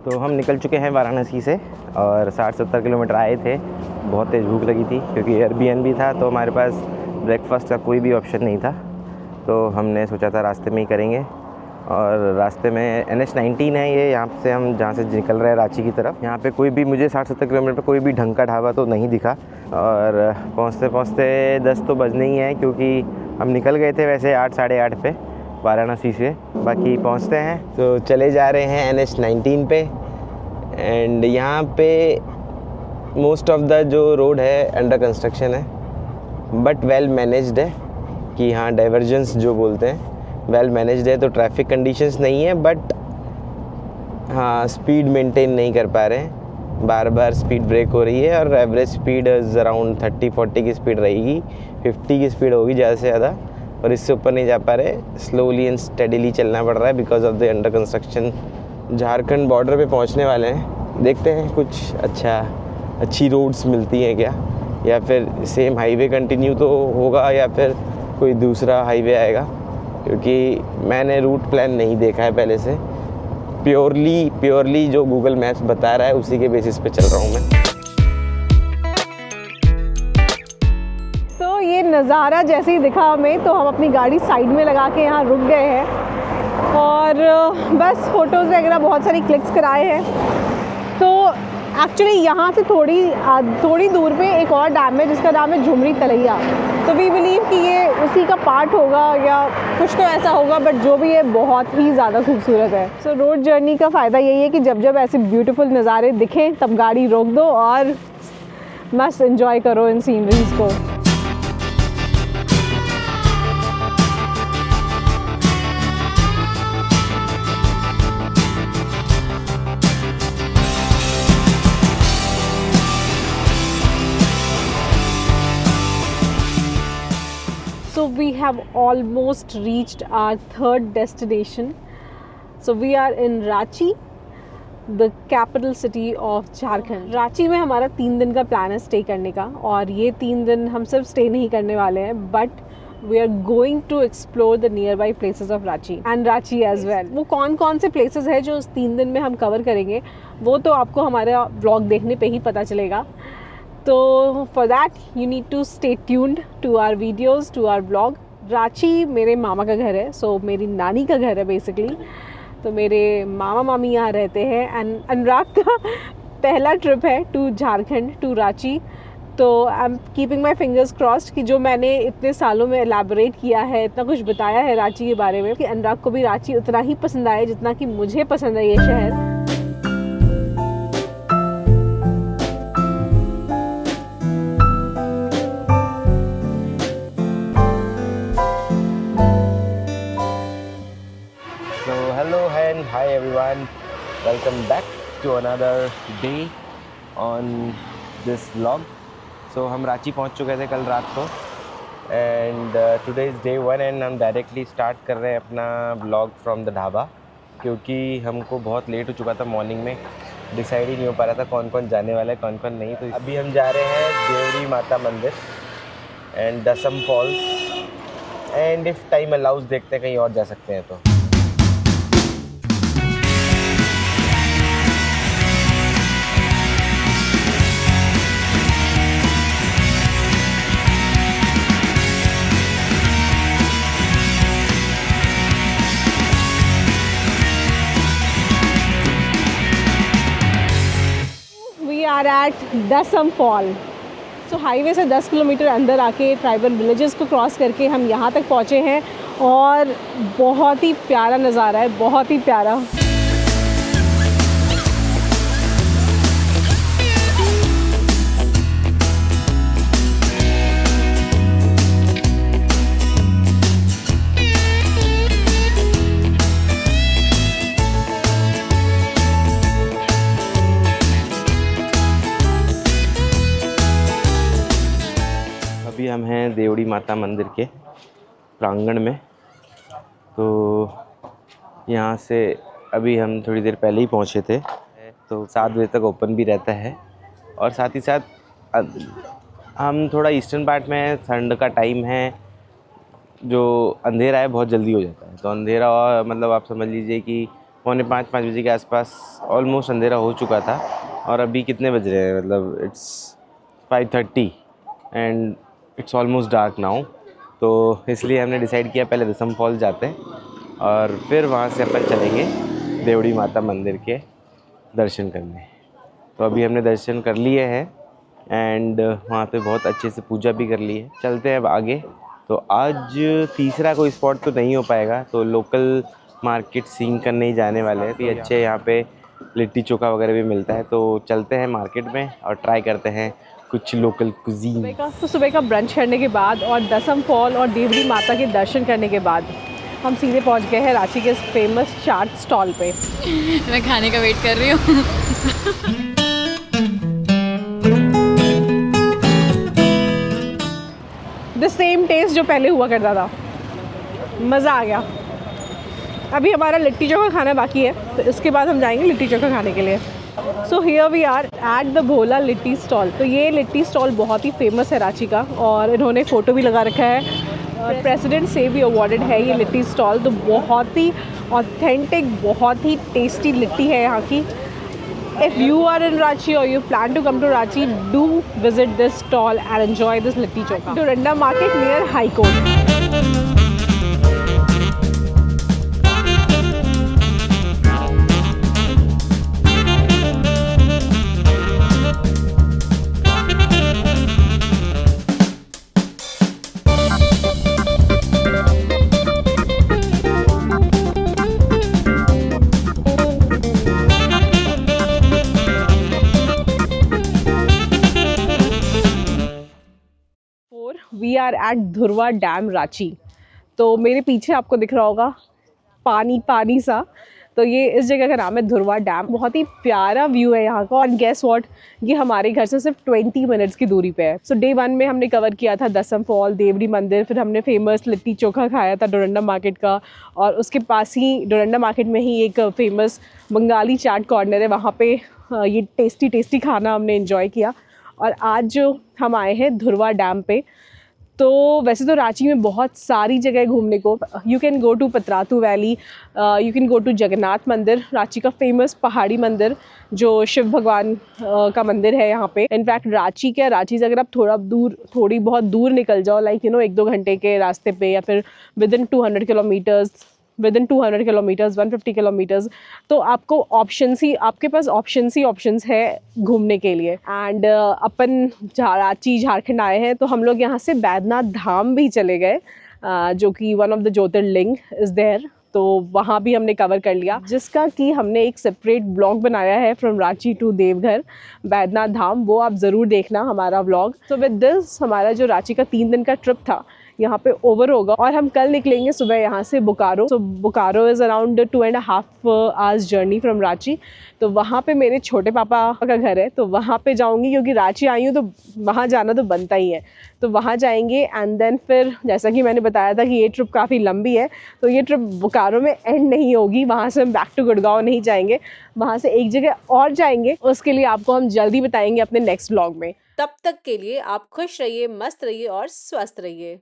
तो हम निकल चुके हैं वाराणसी से और 60-70 किलोमीटर आए थे। बहुत तेज़ भूख लगी थी क्योंकि एयरबीएनबी था तो हमारे पास ब्रेकफास्ट का कोई भी ऑप्शन नहीं था। तो हमने सोचा था रास्ते में ही करेंगे और रास्ते में NH-19 है ये, यहाँ से हम जहाँ से निकल रहे हैं रांची की तरफ। यहाँ पे कोई भी मुझे 60-70 किलोमीटर पर कोई भी ढंग का ढाबा तो नहीं दिखा और पहुँचते पहुँचते 10 तो बजने ही हैं क्योंकि हम निकल गए थे वैसे 8 साढ़े 8 पे वाराणसी से। बाकी पहुँचते हैं तो चले जा रहे हैं NH-19 पे। एंड यहाँ पे मोस्ट ऑफ द जो रोड है अंडर कंस्ट्रक्शन है बट वेल मैनेज्ड है कि हाँ डाइवर्जेंस जो बोलते हैं वेल मैनेज्ड है। तो ट्रैफिक कंडीशंस नहीं है बट हाँ स्पीड मेंटेन नहीं कर पा रहे हैं, बार बार स्पीड ब्रेक हो रही है और एवरेज स्पीड अराउंड 30-40 की स्पीड रहेगी, 50 की स्पीड होगी ज़्यादा से ज़्यादा और इससे ऊपर नहीं जा पा रहे। स्लोली एंड स्टेडीली चलना पड़ रहा है because of the under construction. Jharkhand border पे पहुंचने वाले हैं, देखते हैं कुछ अच्छी रोड्स मिलती हैं क्या या फिर सेम हाईवे कंटिन्यू तो होगा या फिर कोई दूसरा हाईवे आएगा क्योंकि मैंने रूट प्लान नहीं देखा है पहले से। प्योरली जो गूगल मैप्स बता रहा है उसी के बेसिस पे चल रहा हूँ मैं। तो ये नज़ारा जैसे ही दिखा हमें तो हम अपनी गाड़ी साइड में लगा के यहाँ रुक गए हैं और बस फ़ोटोज़ वगैरह बहुत सारी क्लिक्स कराए हैं। तो एक्चुअली यहाँ से थोड़ी दूर पे एक और डैम है जिसका नाम है झुमरी तलैया। तो वी बिलीव कि ये उसी का पार्ट होगा या कुछ तो ऐसा होगा बट जो भी है बहुत ही ज़्यादा खूबसूरत है। सो रोड जर्नी का फ़ायदा यही है कि जब ऐसे ब्यूटीफुल नज़ारे दिखें तब गाड़ी रोक दो और मस्त एंजॉय करो इन सीनरीज़ को। So we have almost reached our third destination. So we are in Ranchi, the capital city of Jharkhand. Ranchi में हमारा 3 दिन का प्लान है स्टे करने का और ये 3 दिन हम सिर्फ स्टे नहीं करने वाले हैं but we are going to explore the nearby places of Ranchi and Ranchi as well. वो कौन से places है जो उस 3 दिन में हम कवर करेंगे वो तो आपको हमारा व्लॉग देखने पे ही पता चलेगा। तो for that you need to stay tuned to our videos to our blog. Ranchi मेरे मामा का घर है, सो मेरी नानी का घर है बेसिकली। तो मेरे मामा मामी यहाँ रहते हैं एंड अनुराग का पहला ट्रिप है टू झारखंड टू रांची। तो I am keeping my fingers crossed कि जो मैंने इतने सालों में एलैबोरेट किया है, इतना कुछ बताया है रांची के बारे में, कि अनुराग को भी रांची उतना ही पसंद आए जितना कि मुझे पसंद है ये शहर। Hi everyone, welcome back to another day on this vlog. So हम रांची पहुंच चुके थे कल रात को and today is day 1 and हम डायरेक्टली स्टार्ट कर रहे हैं अपना व्लॉग फ्रॉम द ढाबा क्योंकि हमको बहुत लेट हो चुका था। मॉर्निंग में डिसाइड ही नहीं हो पा रहा था कौन कौन जाने वाला है कौन कौन नहीं। तो अभी हम जा रहे हैं देवड़ी माता मंदिर and Dassam falls and if time allows देखते हैं कहीं और जा सकते हैं तो। Are at Dassam fall. So highway से 10 किलोमीटर अंदर आके ट्राइबल विलेजेस को क्रॉस करके हम यहाँ तक पहुँचे हैं और बहुत ही प्यारा नज़ारा है, बहुत ही प्यारा। अभी हम हैं देवड़ी माता मंदिर के प्रांगण में। तो यहाँ से अभी हम थोड़ी देर पहले ही पहुँचे थे। तो 7 बजे तक ओपन भी रहता है और साथ ही साथ हम थोड़ा ईस्टर्न पार्ट में हैं, ठंड का टाइम है, जो अंधेरा है बहुत जल्दी हो जाता है। तो अंधेरा मतलब आप समझ लीजिए कि 4:45 5 बजे के आसपास ऑलमोस्ट अंधेरा हो चुका था। और अभी कितने बज रहे हैं, मतलब it's 5:30 and it's almost dark now. तो इसलिए हमने डिसाइड किया पहले दसम फॉल जाते हैं और फिर वहाँ से अपन चलेंगे देवड़ी माता मंदिर के दर्शन करने। तो अभी हमने दर्शन कर लिए हैं एंड वहाँ पे बहुत अच्छे से पूजा भी कर ली है। चलते हैं अब आगे। तो आज तीसरा कोई स्पॉट तो नहीं हो पाएगा, तो लोकल मार्केट सीन करने ही जाने वाले हैं। तो अच्छे यहाँ पे लिट्टी चोखा वगैरह भी मिलता है, तो चलते हैं मार्केट में और ट्राई करते हैं कुछ लोकल कुजीन। तो सुबह का ब्रंच करने के बाद और दसम फॉल और देवड़ी माता के दर्शन करने के बाद हम सीधे पहुंच गए हैं रांची के फेमस चाट स्टॉल पे। मैं खाने का वेट कर रही हूँ। द सेम टेस्ट जो पहले हुआ करता था, मज़ा आ गया। अभी हमारा लिट्टी चोखा खाना बाकी है, तो इसके बाद हम जाएंगे लिट्टी चोखा खाने के लिए। So here we are at the Bhola litti stall. तो ये लिट्टी स्टॉल बहुत ही फेमस है रांची का और इन्होंने फ़ोटो भी लगा रखा है। प्रेसिडेंट से भी अवॉर्डेड है ये लिट्टी स्टॉल। तो बहुत ही ऑथेंटिक, बहुत ही टेस्टी लिट्टी है यहाँ की। If you are in Ranchi or you plan to come to Ranchi, do visit this stall and enjoy this litti chokha. Doranda Market near High Court. We are at Dhurwa dam Ranchi. तो मेरे पीछे आपको दिख रहा होगा पानी पानी सा, तो ये इस जगह का नाम है धुरवा डैम। बहुत ही प्यारा व्यू है यहाँ का। और गेस व्हाट, ये हमारे घर से सिर्फ 20 मिनट्स की दूरी पे है। सो डे 1 में हमने कवर किया था दसम फॉल, देवड़ी मंदिर, फिर हमने फेमस लिट्टी चोखा खाया था डोरंडा मार्केट का, और उसके पास ही डोरंडा मार्केट में ही एक फेमस बंगाली चाट कॉर्नर है, वहाँ पे ये टेस्टी खाना हमने इन्जॉय किया। और आज जो हम आए हैं धुरवा डैम पे, तो वैसे तो रांची में बहुत सारी जगह घूमने को। You can go to Patratu valley, you can go to Jagannath Mandir, Ranchi का फेमस पहाड़ी मंदिर जो शिव भगवान का मंदिर है यहाँ पे। इनफैक्ट रांची से अगर आप थोड़ी बहुत दूर निकल जाओ, लाइक 1-2 घंटे के रास्ते पे, या फिर विदिन 200 किलोमीटर्स, 150 किलोमीटर्स, तो आपके पास ऑप्शंस है घूमने के लिए। एंड अपन रांची झारखंड आए हैं, तो हम लोग यहाँ से बैद्यनाथ धाम भी चले गए, जो कि one of the jyotirlinga is there. तो वहाँ भी हमने कवर कर लिया, जिसका कि हमने एक सेपरेट ब्लॉग बनाया है फ्रॉम रांची टू देवघर बैद्यनाथ धाम, वो आप ज़रूर देखना हमारा ब्लॉग। तो विद दिस हमारा जो रांची का 3 दिन का ट्रिप था यहाँ पे ओवर होगा, और हम कल निकलेंगे सुबह यहाँ से Bokaro. So Bokaro is around 2.5 hours journey from Ranchi. तो वहाँ पे मेरे छोटे पापा का घर है, तो वहाँ पे जाऊँगी, क्योंकि रांची आई हूँ तो वहाँ जाना तो बनता ही है। तो वहाँ जाएंगे एंड देन फिर, जैसा कि मैंने बताया था कि ये ट्रिप काफ़ी लंबी है, तो ये ट्रिप बोकारो में एंड नहीं होगी। वहाँ से हम बैक टू गुड़गांव नहीं जाएंगे, वहाँ से एक जगह और जाएंगे। उसके लिए आपको हम जल्दी बताएंगे अपने नेक्स्ट व्लॉग में। तब तक के लिए आप खुश रहिए, मस्त रहिए और स्वस्थ रहिए।